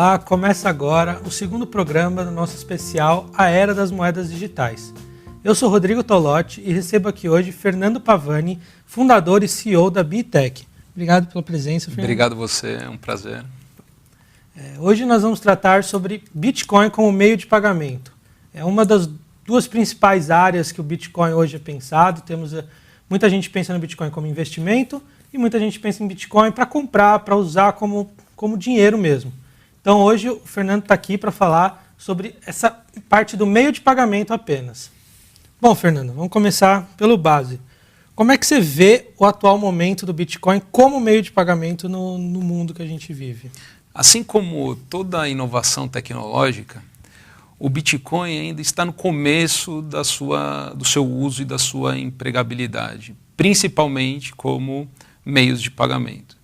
Olá, começa agora o segundo programa do nosso especial A Era das Moedas Digitais. Eu sou Rodrigo Tolotti e recebo aqui hoje Fernando Pavani, fundador e CEO da BeTech. Obrigado pela presença, Fernando. Obrigado você, é um prazer. Hoje nós vamos tratar sobre Bitcoin como meio de pagamento. É uma das duas principais áreas que o Bitcoin hoje é pensado. Muita gente pensa no Bitcoin como investimento e muita gente pensa em Bitcoin para comprar, para usar como dinheiro mesmo. Então hoje o Fernando está aqui para falar sobre essa parte do meio de pagamento apenas. Bom, Fernando, vamos começar pelo base. Como é que você vê o atual momento do Bitcoin como meio de pagamento no mundo que a gente vive? Assim como toda a inovação tecnológica, o Bitcoin ainda está no começo do seu uso e da sua empregabilidade, principalmente como meios de pagamento.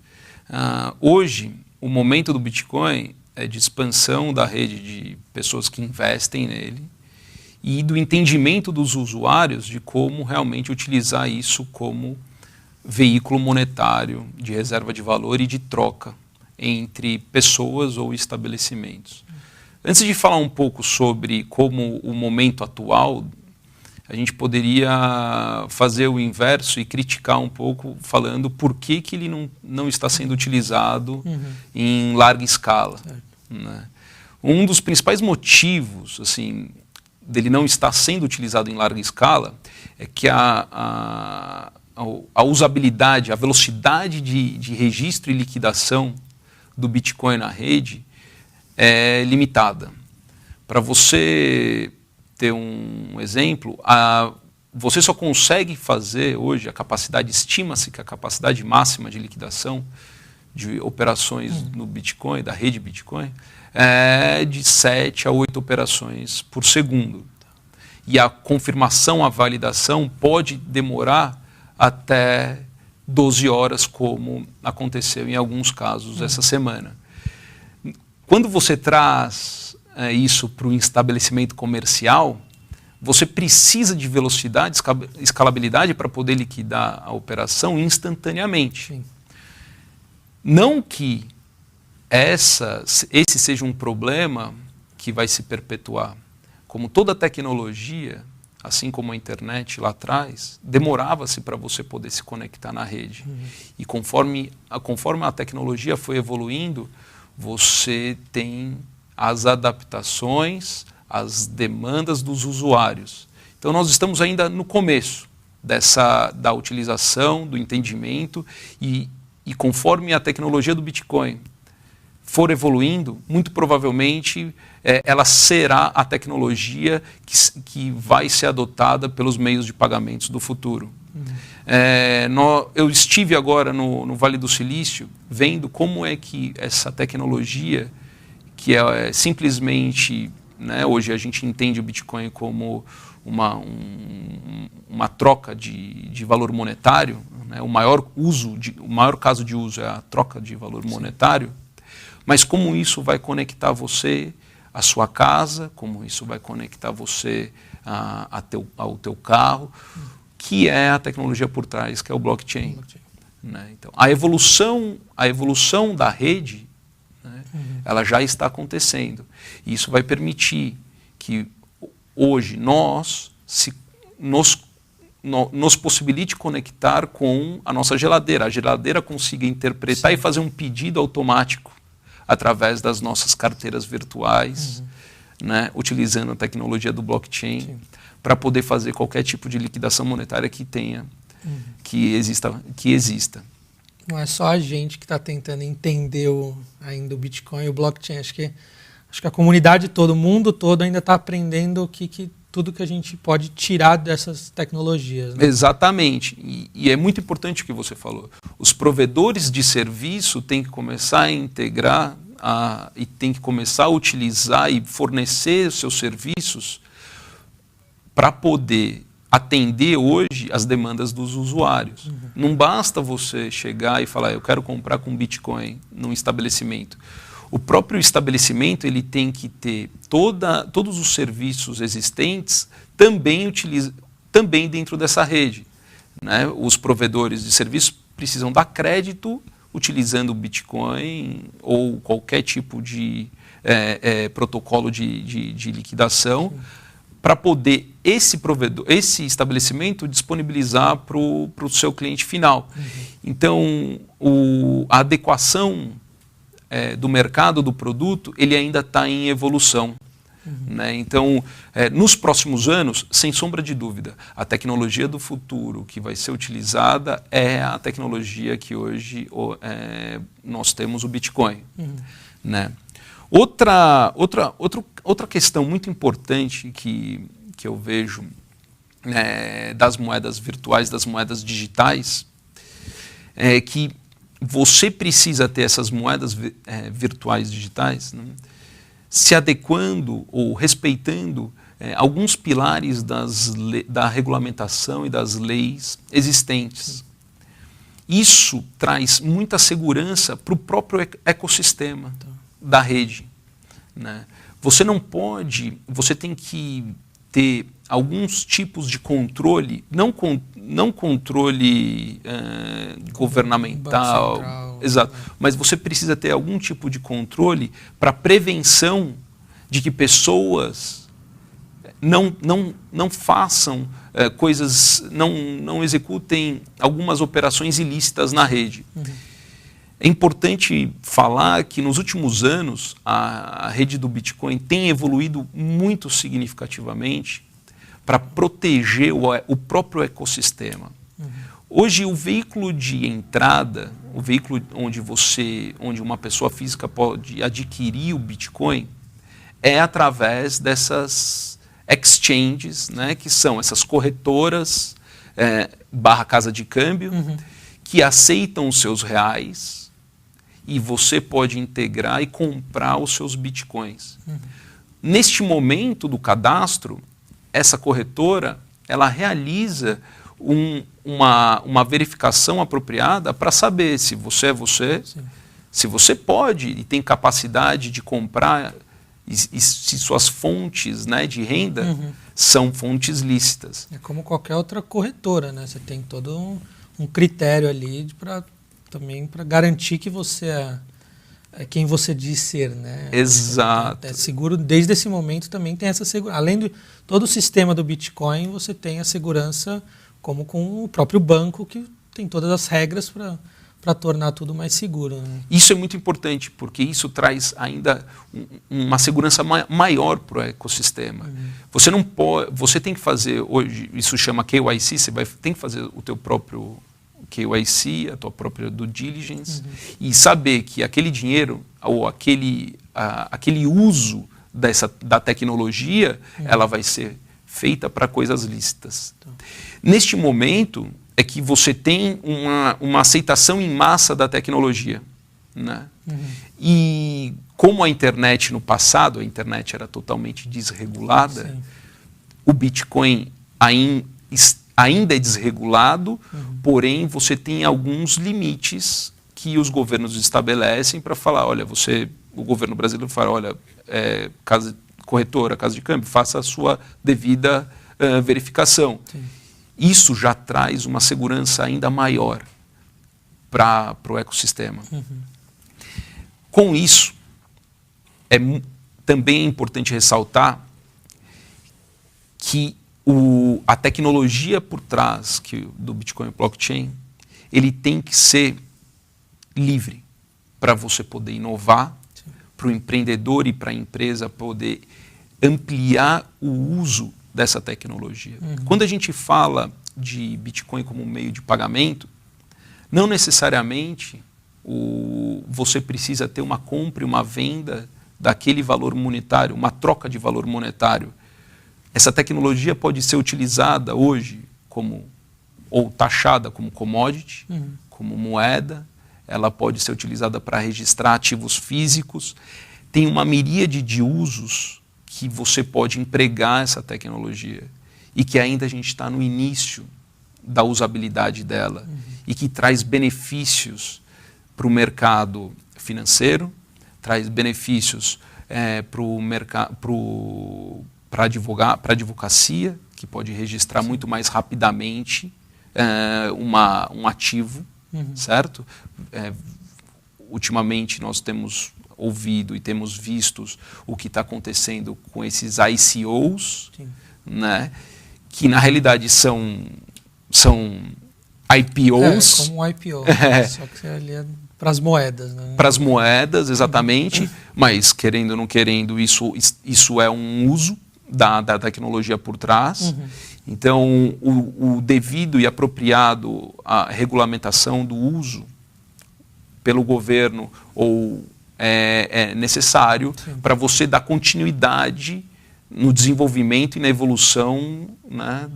Hoje, o momento do Bitcoin é de expansão da rede de pessoas que investem nele e do entendimento dos usuários de como realmente utilizar isso como veículo monetário de reserva de valor e de troca entre pessoas ou estabelecimentos. Antes de falar um pouco sobre como o momento atual, a gente poderia fazer o inverso e criticar um pouco, falando por que ele não está sendo utilizado em larga escala. Né? Um dos principais motivos dele não estar sendo utilizado em larga escala é que a usabilidade, a velocidade de registro e liquidação do Bitcoin na rede é limitada. Para você ter um exemplo, você só consegue fazer hoje estima-se que a capacidade máxima de liquidação de operações no Bitcoin, da rede Bitcoin, é de 7 a 8 operações por segundo. E a confirmação, a validação pode demorar até 12 horas, como aconteceu em alguns casos essa semana. Quando você traz isso para o estabelecimento comercial, você precisa de velocidade, escalabilidade para poder liquidar a operação instantaneamente. Sim. Não que esse seja um problema que vai se perpetuar. Como toda tecnologia, assim como a internet lá atrás, demorava-se para você poder se conectar na rede. E conforme a tecnologia foi evoluindo, você tem as adaptações, as demandas dos usuários. Então nós estamos ainda no começo da utilização, do entendimento e conforme a tecnologia do Bitcoin for evoluindo, muito provavelmente ela será a tecnologia que vai ser adotada pelos meios de pagamentos do futuro. Eu estive agora no Vale do Silício vendo como é que essa tecnologia, que é simplesmente, hoje a gente entende o Bitcoin como uma troca de valor monetário, o maior caso de uso é a troca de valor monetário, mas como isso vai conectar você à sua casa, como isso vai conectar você ao teu carro, que é a tecnologia por trás, que é o blockchain. Então, a evolução da rede, ela já está acontecendo. E isso vai permitir que hoje nos possibilite conectar com a nossa geladeira. A geladeira consiga interpretar e fazer um pedido automático através das nossas carteiras virtuais, utilizando a tecnologia do blockchain para poder fazer qualquer tipo de liquidação monetária que exista. Não é só a gente que está tentando entender ainda o Bitcoin e o blockchain. Acho que a comunidade toda, o mundo todo ainda está aprendendo tudo que a gente pode tirar dessas tecnologias. Exatamente. E é muito importante o que você falou. Os provedores de serviço têm que começar a integrar e têm que começar a utilizar e fornecer os seus serviços para poder atender hoje as demandas dos usuários. Não basta você chegar e falar, eu quero comprar com Bitcoin num estabelecimento. O próprio estabelecimento ele tem que ter todos os serviços existentes também dentro dessa rede. Os provedores de serviços precisam dar crédito utilizando o Bitcoin ou qualquer tipo de protocolo de liquidação, para poder esse estabelecimento disponibilizar para o seu cliente final. Então, a adequação do mercado, do produto, ele ainda está em evolução. Né? Então, nos próximos anos, sem sombra de dúvida, a tecnologia do futuro que vai ser utilizada é a tecnologia que hoje nós temos o Bitcoin. Né? Outra questão muito importante que eu vejo das moedas virtuais, das moedas digitais, é que você precisa ter essas moedas virtuais digitais, né, se adequando ou respeitando alguns pilares da regulamentação e das leis existentes. Isso traz muita segurança para o próprio ecossistema da rede. Né? Você tem que ter alguns tipos de controle, não controle governamental, exato, mas você precisa ter algum tipo de controle para prevenção de que pessoas não façam coisas, não executem algumas operações ilícitas na rede. É importante falar que nos últimos anos a rede do Bitcoin tem evoluído muito significativamente para proteger o próprio ecossistema. Hoje o veículo de entrada, o veículo onde uma pessoa física pode adquirir o Bitcoin é através dessas exchanges, né, que são essas corretoras barra casa de câmbio, que aceitam os seus reais, e você pode integrar e comprar os seus bitcoins. Neste momento do cadastro, essa corretora ela realiza uma verificação apropriada para saber se você é você, se você pode e tem capacidade de comprar e se suas fontes, né, de renda são fontes lícitas. É como qualquer outra corretora, né? Você tem todo um critério ali também para garantir que você é quem você diz ser, né? Exato. É seguro, desde esse momento também tem essa segurança. Além de todo o sistema do Bitcoin, você tem a segurança como com o próprio banco, que tem todas as regras para tornar tudo mais seguro. Né? Isso é muito importante, porque isso traz ainda uma segurança maior para o ecossistema. Você não pode, você tem que fazer, hoje, isso chama KYC, tem que fazer o teu próprio KYC, a tua própria due diligence, e saber que aquele dinheiro ou aquele uso da tecnologia, ela vai ser feita para coisas lícitas. Neste momento é que você tem uma aceitação em massa da tecnologia. Né? E como a internet no passado, a internet era totalmente desregulada, o Bitcoin ainda é desregulado, porém você tem alguns limites que os governos estabelecem para falar, olha, o governo brasileiro fala, olha, corretora, casa de câmbio, faça a sua devida verificação. Isso já traz uma segurança ainda maior para o ecossistema. Com isso, também é importante ressaltar que a tecnologia por trás do Bitcoin Blockchain, ele tem que ser livre para você poder inovar, para o empreendedor e para a empresa poder ampliar o uso dessa tecnologia. Quando a gente fala de Bitcoin como meio de pagamento, não necessariamente você precisa ter uma compra e uma venda daquele valor monetário, uma troca de valor monetário. Essa tecnologia pode ser utilizada hoje ou taxada como commodity, como moeda, ela pode ser utilizada para registrar ativos físicos. Tem uma miríade de usos que você pode empregar essa tecnologia e que ainda a gente está no início da usabilidade dela e que traz benefícios para o mercado financeiro, traz benefícios para a advocacia, que pode registrar muito mais rapidamente um ativo, certo? Ultimamente nós temos ouvido e temos visto o que está acontecendo com esses ICOs, né, que na realidade são IPOs. Como um IPO, só que ali é para as moedas. Né? Para as moedas, exatamente, mas querendo ou não querendo, isso é um uso da tecnologia por trás. Então, o devido e apropriado a regulamentação do uso pelo governo ou é necessário para você dar continuidade no desenvolvimento e na evolução, né,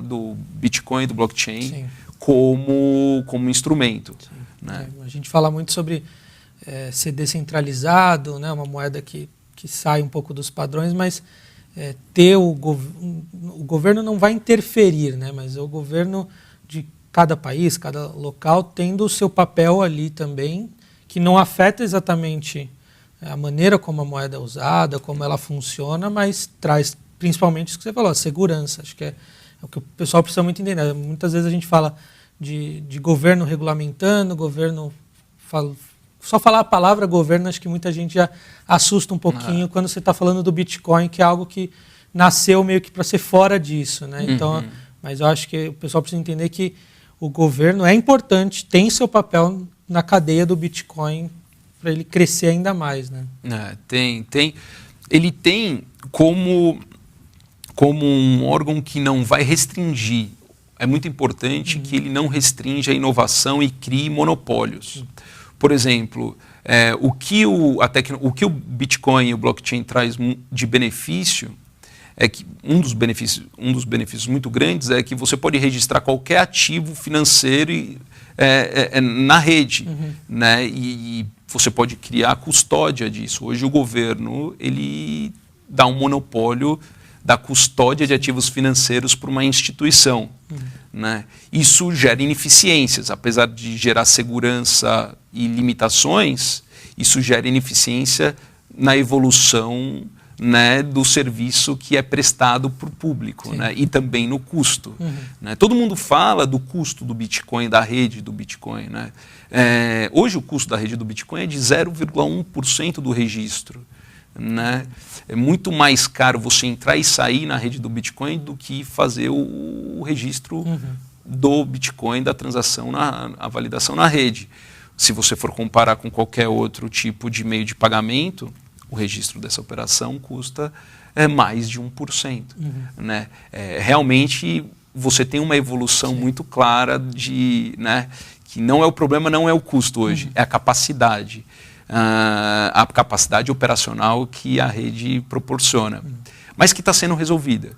do Bitcoin, do blockchain, como instrumento. Né? A gente fala muito sobre ser descentralizado, né, uma moeda que sai um pouco dos padrões, mas o governo não vai interferir, né, mas é o governo de cada país, cada local, tendo o seu papel ali também, que não afeta exatamente a maneira como a moeda é usada, como ela funciona, mas traz principalmente isso que você falou, a segurança. Acho que é o que o pessoal precisa muito entender. Né? Muitas vezes a gente fala de governo regulamentando, governo... Só falar a palavra governo, acho que muita gente já assusta um pouquinho quando você está falando do Bitcoin, que é algo que nasceu meio que para ser fora disso. Né? Então, mas eu acho que o pessoal precisa entender que o governo é importante, tem seu papel na cadeia do Bitcoin para ele crescer ainda mais. Né? Tem. Ele tem como um órgão que não vai restringir. É muito importante que ele não restrinja a inovação e crie monopólios. Por exemplo, o que o Bitcoin e o blockchain traz de benefício é que um dos benefícios muito grandes é que você pode registrar qualquer ativo financeiro na rede, né? E você pode criar a custódia disso. Hoje o governo ele dá um monopólio da custódia de ativos financeiros para uma instituição. Né? Isso gera ineficiências, apesar de gerar segurança e limitações, isso gera ineficiência na evolução, né, do serviço que é prestado para o público, né, e também no custo. Né? Todo mundo fala do custo do Bitcoin, da rede do Bitcoin. Né? Hoje o custo da rede do Bitcoin é de 0,1% do registro. Né? É muito mais caro você entrar e sair na rede do Bitcoin do que fazer o registro do Bitcoin, da transação, a validação na rede. Se você for comparar com qualquer outro tipo de meio de pagamento, o registro dessa operação custa mais de 1%. Né? Realmente você tem uma evolução muito clara né, que não é o problema, não é o custo hoje, é a capacidade. A capacidade operacional que a rede proporciona, mas que está sendo resolvida.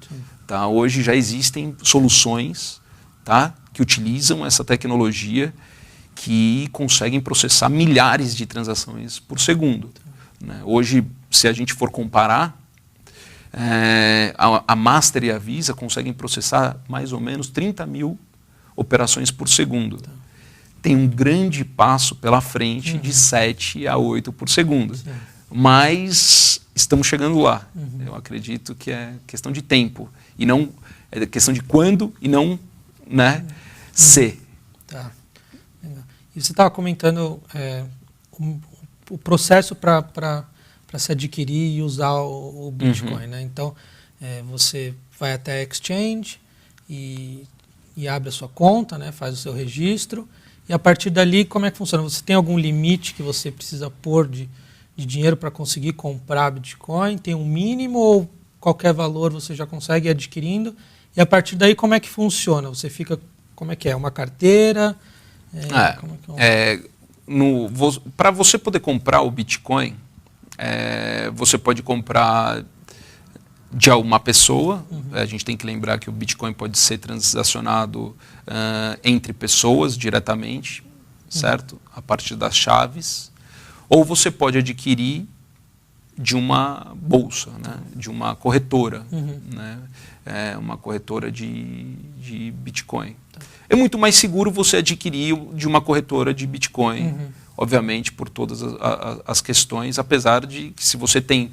Tá? Hoje já existem soluções, tá, que utilizam essa tecnologia que conseguem processar milhares de transações por segundo. Né? Hoje, se a gente for comparar, a Master e a Visa conseguem processar mais ou menos 30 mil operações por segundo. Tem um grande passo pela frente de 7 a 8 por segundo. Mas estamos chegando lá. Eu acredito que é questão de tempo. E não é questão de quando e não, né, se. Tá. E você estava comentando o processo para se adquirir e usar o Bitcoin. Né? Então, você vai até a exchange e abre a sua conta, né, faz o seu registro. E a partir dali, como é que funciona? Você tem algum limite que você precisa pôr de dinheiro para conseguir comprar Bitcoin? Tem um mínimo ou qualquer valor você já consegue ir adquirindo? E a partir daí, como é que funciona? Você fica, como é que é? Uma carteira? Para você poder comprar o Bitcoin, você pode comprar de uma pessoa. A gente tem que lembrar que o Bitcoin pode ser transacionado entre pessoas diretamente, certo? A partir das chaves. Ou você pode adquirir de uma bolsa, né? De uma corretora, né? Uma corretora de Bitcoin. É muito mais seguro você adquirir de uma corretora de Bitcoin, obviamente por todas as questões, apesar de que se você tem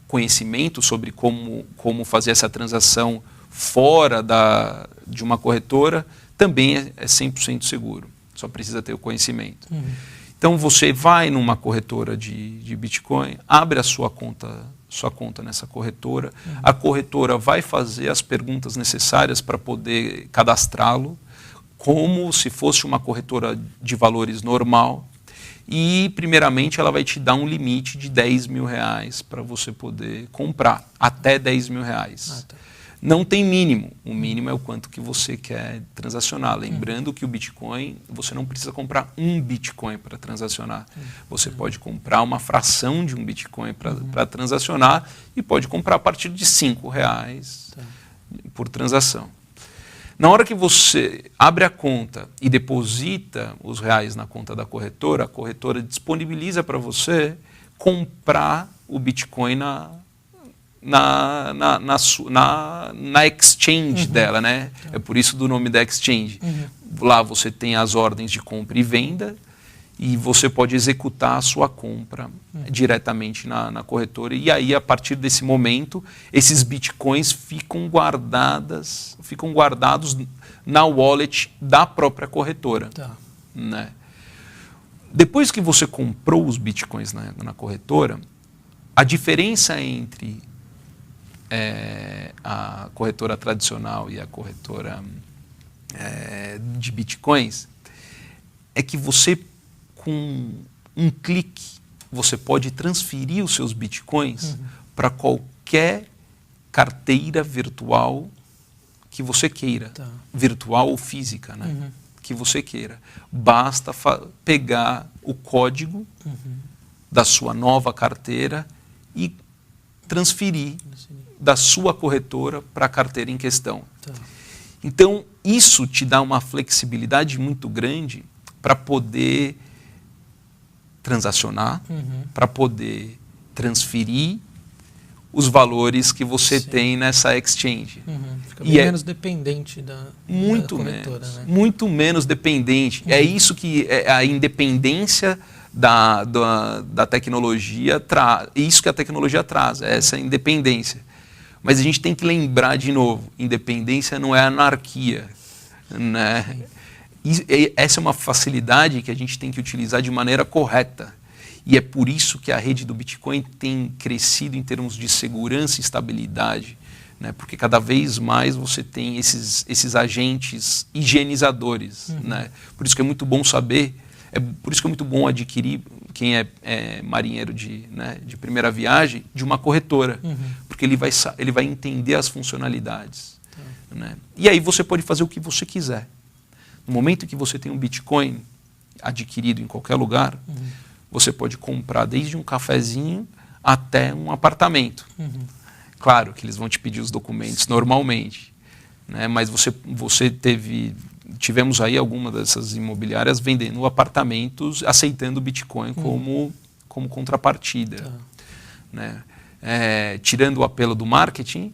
conhecimento sobre como fazer essa transação fora de uma corretora, também é 100% seguro. Só precisa ter o conhecimento. Então você vai numa corretora de Bitcoin, abre a sua conta nessa corretora, a corretora vai fazer as perguntas necessárias para poder cadastrá-lo, como se fosse uma corretora de valores normal, e primeiramente ela vai te dar um limite de R$10.000 para você poder comprar, até R$10.000. Tá. Não tem mínimo, o mínimo é o quanto que você quer transacionar. Lembrando que o Bitcoin, você não precisa comprar um Bitcoin para transacionar. Você pode comprar uma fração de um Bitcoin para transacionar e pode comprar a partir de R$5 por transação. Na hora que você abre a conta e deposita os reais na conta da corretora, a corretora disponibiliza para você comprar o Bitcoin na exchange dela, né? É por isso do nome da exchange. Lá você tem as ordens de compra e venda e você pode executar a sua compra diretamente na corretora. E aí, a partir desse momento, esses bitcoins ficam guardados na wallet da própria corretora. Né? Depois que você comprou os bitcoins na corretora, a diferença entre a corretora tradicional e a corretora de bitcoins é que você, com um clique, você pode transferir os seus bitcoins para qualquer carteira virtual que você queira, virtual ou física, né? Que você queira. Basta pegar o código da sua nova carteira e transferir da sua corretora para a carteira em questão. Então, isso te dá uma flexibilidade muito grande para poder transacionar, para poder transferir os valores que você tem nessa exchange. Fica bem menos dependente da corretora. Né? Muito menos dependente. É isso que a independência da tecnologia traz. Isso que a tecnologia traz, essa independência. Mas a gente tem que lembrar de novo, independência não é anarquia. Né? Essa é uma facilidade que a gente tem que utilizar de maneira correta. E é por isso que a rede do Bitcoin tem crescido em termos de segurança e estabilidade, né? Porque cada vez mais você tem esses agentes higienizadores. Né? Por isso que é muito bom saber, por isso que é muito bom adquirir, quem é marinheiro de primeira viagem, de uma corretora, porque ele vai entender as funcionalidades. Né? E aí você pode fazer o que você quiser. No momento que você tem um Bitcoin adquirido em qualquer lugar, você pode comprar desde um cafezinho até um apartamento. Claro que eles vão te pedir os documentos normalmente, né? Mas tivemos aí alguma dessas imobiliárias vendendo apartamentos, aceitando o Bitcoin como contrapartida. Né? Tirando o apelo do marketing,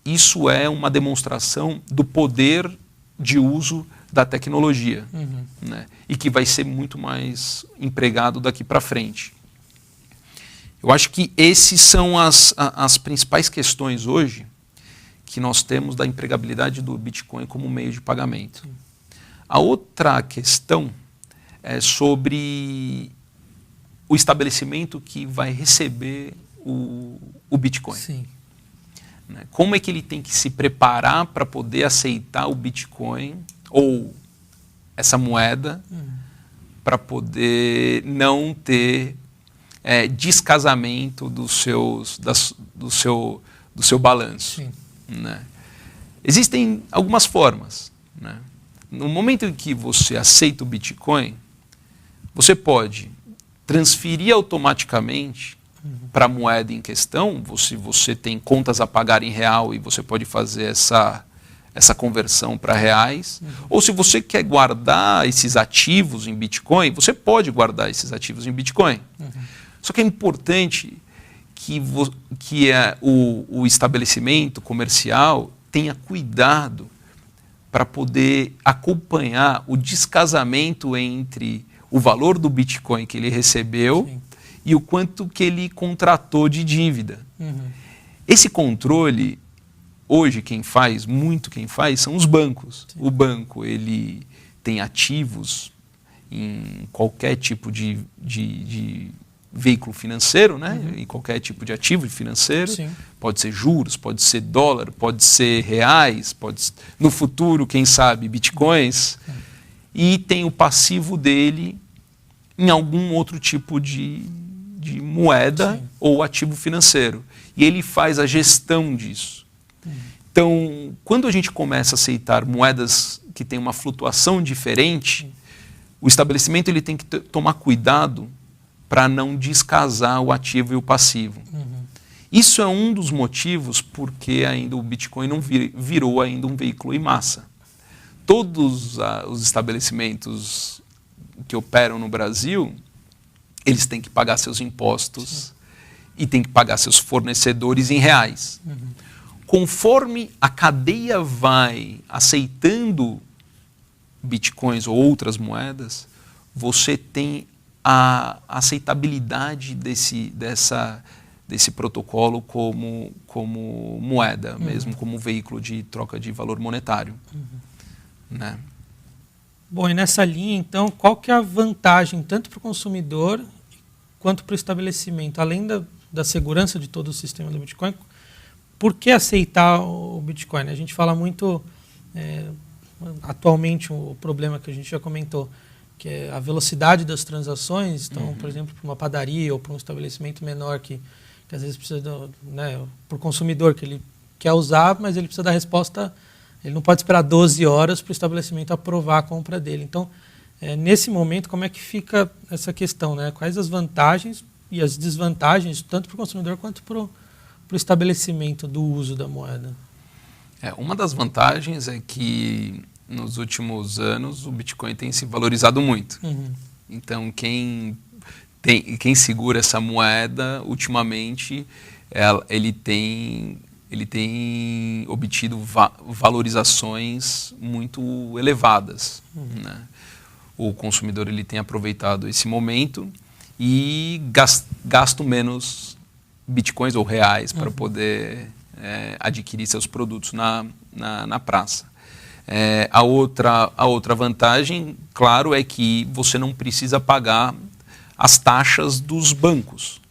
isso é uma demonstração do poder de uso da tecnologia, né? E que vai ser muito mais empregado daqui para frente. Eu acho que esses são as principais questões hoje que nós temos da empregabilidade do Bitcoin como meio de pagamento. A outra questão é sobre o estabelecimento que vai receber o Bitcoin. Né? Como é que ele tem que se preparar para poder aceitar o Bitcoin ou essa moeda para poder não ter descasamento do seu balanço. Né? Existem algumas formas. Né? No momento em que você aceita o Bitcoin, você pode transferir automaticamente para a moeda em questão. Se você tem contas a pagar em real e você pode fazer essa conversão para reais, ou se você quer guardar esses ativos em Bitcoin, você pode guardar esses ativos em Bitcoin. Só que é importante que o estabelecimento comercial tenha cuidado para poder acompanhar o descasamento entre o valor do Bitcoin que ele recebeu e o quanto que ele contratou de dívida. Esse controle, hoje quem faz são os bancos. O banco ele tem ativos em qualquer tipo de veículo financeiro, né? Em qualquer tipo de ativo financeiro. Sim. Pode ser juros, pode ser dólar, pode ser reais, no futuro, quem sabe, bitcoins. E tem o passivo dele em algum outro tipo de moeda ou ativo financeiro. E ele faz a gestão disso. Então, quando a gente começa a aceitar moedas que têm uma flutuação diferente, o estabelecimento ele tem que tomar cuidado para não descasar o ativo e o passivo. Isso é um dos motivos porque ainda o Bitcoin não virou ainda um veículo em massa. Todos os estabelecimentos que operam no Brasil, eles têm que pagar seus impostos e têm que pagar seus fornecedores em reais. Conforme a cadeia vai aceitando bitcoins ou outras moedas, você tem a aceitabilidade desse protocolo como moeda, mesmo como veículo de troca de valor monetário. Né? Bom, e nessa linha, então, qual que é a vantagem tanto para o consumidor quanto para o estabelecimento? Além da segurança de todo o sistema do Bitcoin, por que aceitar o Bitcoin? A gente fala muito, atualmente, o problema que a gente já comentou, que é a velocidade das transações. Então, por exemplo, para uma padaria ou para um estabelecimento menor que às vezes precisa, para o consumidor que ele quer usar, mas ele precisa da resposta, ele não pode esperar 12 horas para o estabelecimento aprovar a compra dele. Então, nesse momento, como é que fica essa questão? Né? Quais as vantagens e as desvantagens, tanto para o consumidor quanto para o estabelecimento do uso da moeda? Uma das vantagens é que nos últimos anos o Bitcoin tem se valorizado muito. Então, quem segura essa moeda, ultimamente, ele tem obtido valorizações muito elevadas. Né? O consumidor ele tem aproveitado esse momento e gasto menos bitcoins ou reais para poder adquirir seus produtos na praça. A outra vantagem, claro, é que você não precisa pagar as taxas dos bancos.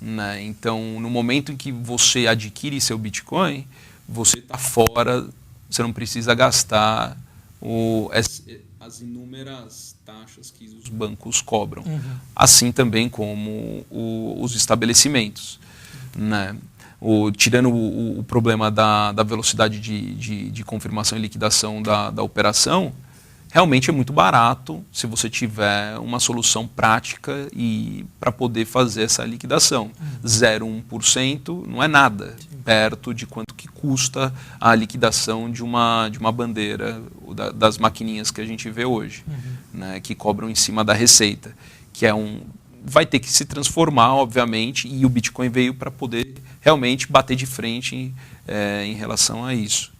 Né? Então, no momento em que você adquire seu Bitcoin, você está fora, você não precisa gastar as inúmeras taxas que os bancos cobram. Assim também como os estabelecimentos. Né? Tirando o problema da velocidade de confirmação e liquidação da operação, realmente é muito barato se você tiver uma solução prática para poder fazer essa liquidação. 0,1% não é nada perto de quanto que custa a liquidação de uma bandeira das maquininhas que a gente vê hoje, né, que cobram em cima da receita, que vai ter que se transformar, obviamente, e o Bitcoin veio para poder realmente bater de frente em relação a isso.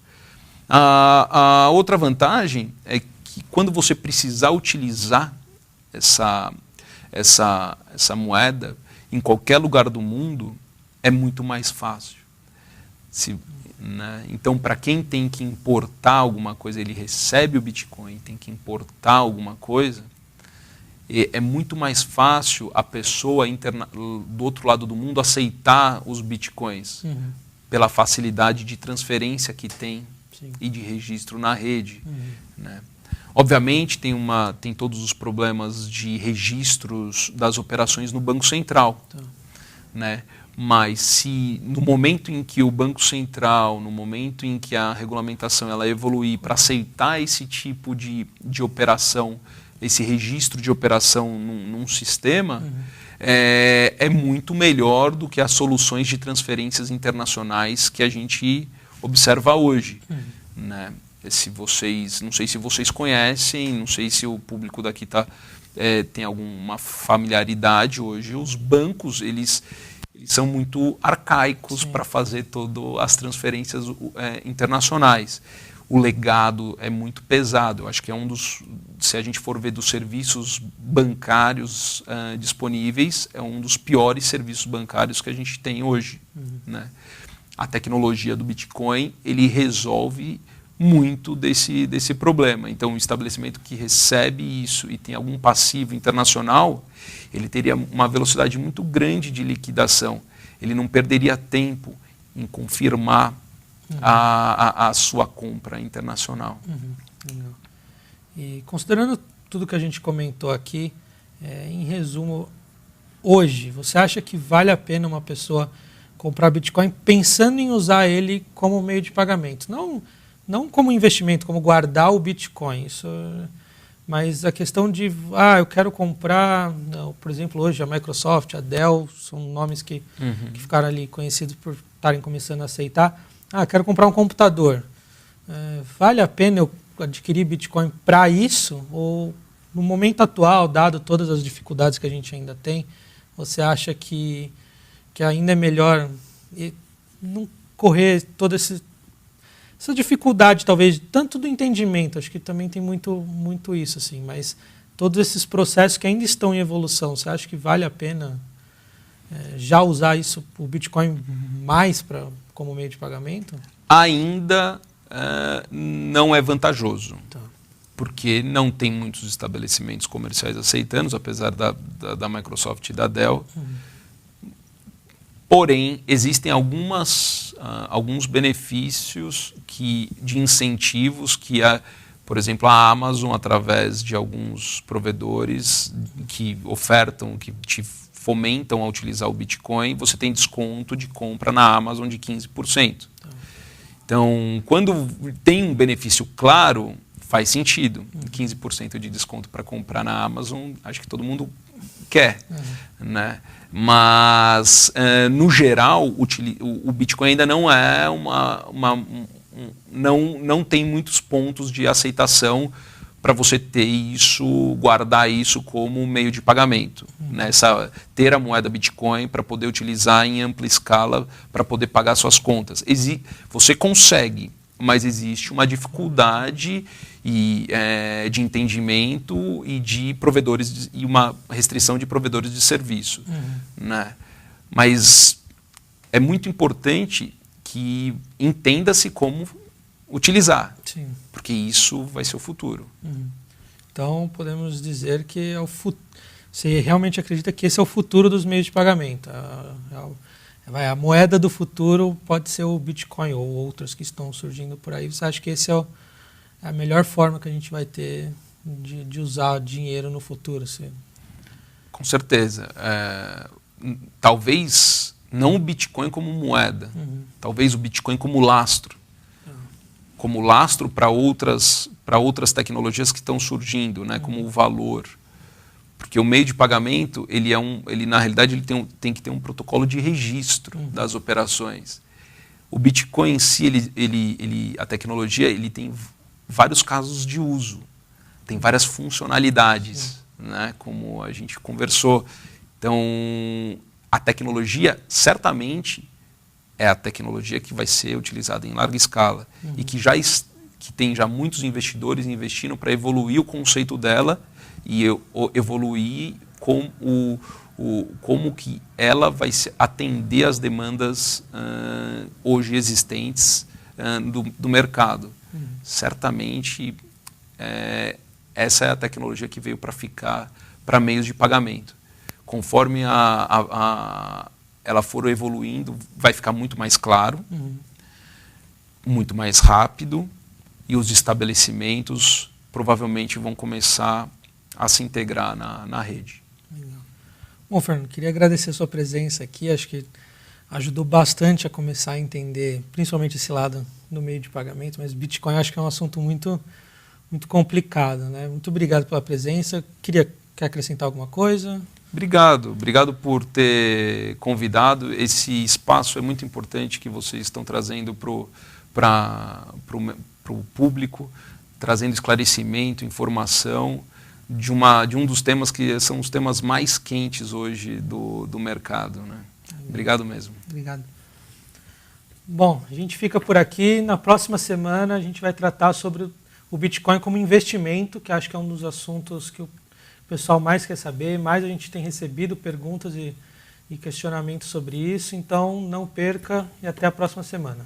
A outra vantagem é que quando você precisar utilizar essa moeda em qualquer lugar do mundo, é muito mais fácil. Né? Então, para quem tem que importar alguma coisa, ele recebe o Bitcoin, tem que importar alguma coisa, é muito mais fácil a pessoa do outro lado do mundo aceitar os Bitcoins pela facilidade de transferência que tem e de registro na rede. Né? Obviamente tem todos os problemas de registros das operações no Banco Central. Né? Mas se no momento em que o Banco Central, no momento em que a regulamentação ela evoluir para aceitar esse tipo de operação, esse registro de operação num sistema, é muito melhor do que as soluções de transferências internacionais que a gente observa hoje. Né? Não sei se vocês conhecem, não sei se o público daqui tem alguma familiaridade hoje. Os bancos, eles são muito arcaicos para fazer todas as transferências internacionais. O legado é muito pesado. Eu acho que se a gente for ver dos serviços bancários disponíveis, é um dos piores serviços bancários que a gente tem hoje. Né? A tecnologia do Bitcoin, ele resolve muito desse problema. Então, o estabelecimento que recebe isso e tem algum passivo internacional, ele teria uma velocidade muito grande de liquidação. Ele não perderia tempo em confirmar a sua compra internacional. Legal. E considerando tudo que a gente comentou aqui, em resumo, hoje, você acha que vale a pena uma pessoa comprar Bitcoin pensando em usar ele como meio de pagamento? Não como investimento, como guardar o Bitcoin. Mas a questão de, eu quero comprar, por exemplo, hoje a Microsoft, a Dell, são nomes que ficaram ali conhecidos por estarem começando a aceitar. Quero comprar um computador. Vale a pena eu adquirir Bitcoin para isso? Ou no momento atual, dado todas as dificuldades que a gente ainda tem, você acha que ainda é melhor não correr toda essa dificuldade, talvez, tanto do entendimento, acho que também tem muito isso, assim, mas todos esses processos que ainda estão em evolução, você acha que vale a pena já usar isso, o Bitcoin, mais como meio de pagamento? Ainda não é vantajoso. Tá. Porque não tem muitos estabelecimentos comerciais aceitando, apesar da Microsoft e da Dell. Porém, existem alguns benefícios de incentivos que, por exemplo, a Amazon, através de alguns provedores que ofertam, que te fomentam a utilizar o Bitcoin, você tem desconto de compra na Amazon de 15%. Então, quando tem um benefício claro, faz sentido. 15% de desconto para comprar na Amazon, acho que todo mundo quer. Né? Mas, no geral, o Bitcoin ainda não é não tem muitos pontos de aceitação para você ter isso, guardar isso como meio de pagamento. Né? Ter a moeda Bitcoin para poder utilizar em ampla escala para poder pagar suas contas. Você consegue, mas existe uma dificuldade de entendimento e de provedores e uma restrição de provedores de serviço. Né? Mas é muito importante que entenda-se como utilizar. Sim. Porque isso vai ser o futuro. Então, podemos dizer que você realmente acredita que esse é o futuro dos meios de pagamento. A moeda do futuro pode ser o Bitcoin ou outras que estão surgindo por aí. Você acha que esse é a melhor forma que a gente vai ter de usar dinheiro no futuro? Assim? Com certeza. Talvez não o Bitcoin como moeda. Talvez o Bitcoin como lastro. Como lastro para outras tecnologias que estão surgindo, né, como o valor. Porque o meio de pagamento, ele na realidade ele tem que ter um protocolo de registro das operações. O Bitcoin em si, a tecnologia, ele tem vários casos de uso, tem várias funcionalidades, né, como a gente conversou. Então, a tecnologia certamente é a tecnologia que vai ser utilizada em larga escala e que tem já muitos investidores investindo para evoluir o conceito dela e evoluir como que ela vai atender às demandas hoje existentes do mercado. Certamente, essa é a tecnologia que veio para ficar para meios de pagamento. Conforme ela for evoluindo, vai ficar muito mais claro, muito mais rápido, e os estabelecimentos provavelmente vão começar a se integrar na rede. Legal. Bom, Fernando, queria agradecer a sua presença aqui, acho que ajudou bastante a começar a entender, principalmente esse lado no meio de pagamento, mas Bitcoin acho que é um assunto muito complicado, né? Muito obrigado pela presença. Quer acrescentar alguma coisa? Obrigado por ter convidado. Esse espaço é muito importante que vocês estão trazendo para o público, trazendo esclarecimento, informação de um dos temas que são os temas mais quentes hoje do mercado. Né? Obrigado mesmo. Obrigado. Bom, a gente fica por aqui. Na próxima semana a gente vai tratar sobre o Bitcoin como investimento, que acho que é um dos assuntos que o pessoal mais quer saber, mais a gente tem recebido perguntas e questionamentos sobre isso. Então, não perca e até a próxima semana.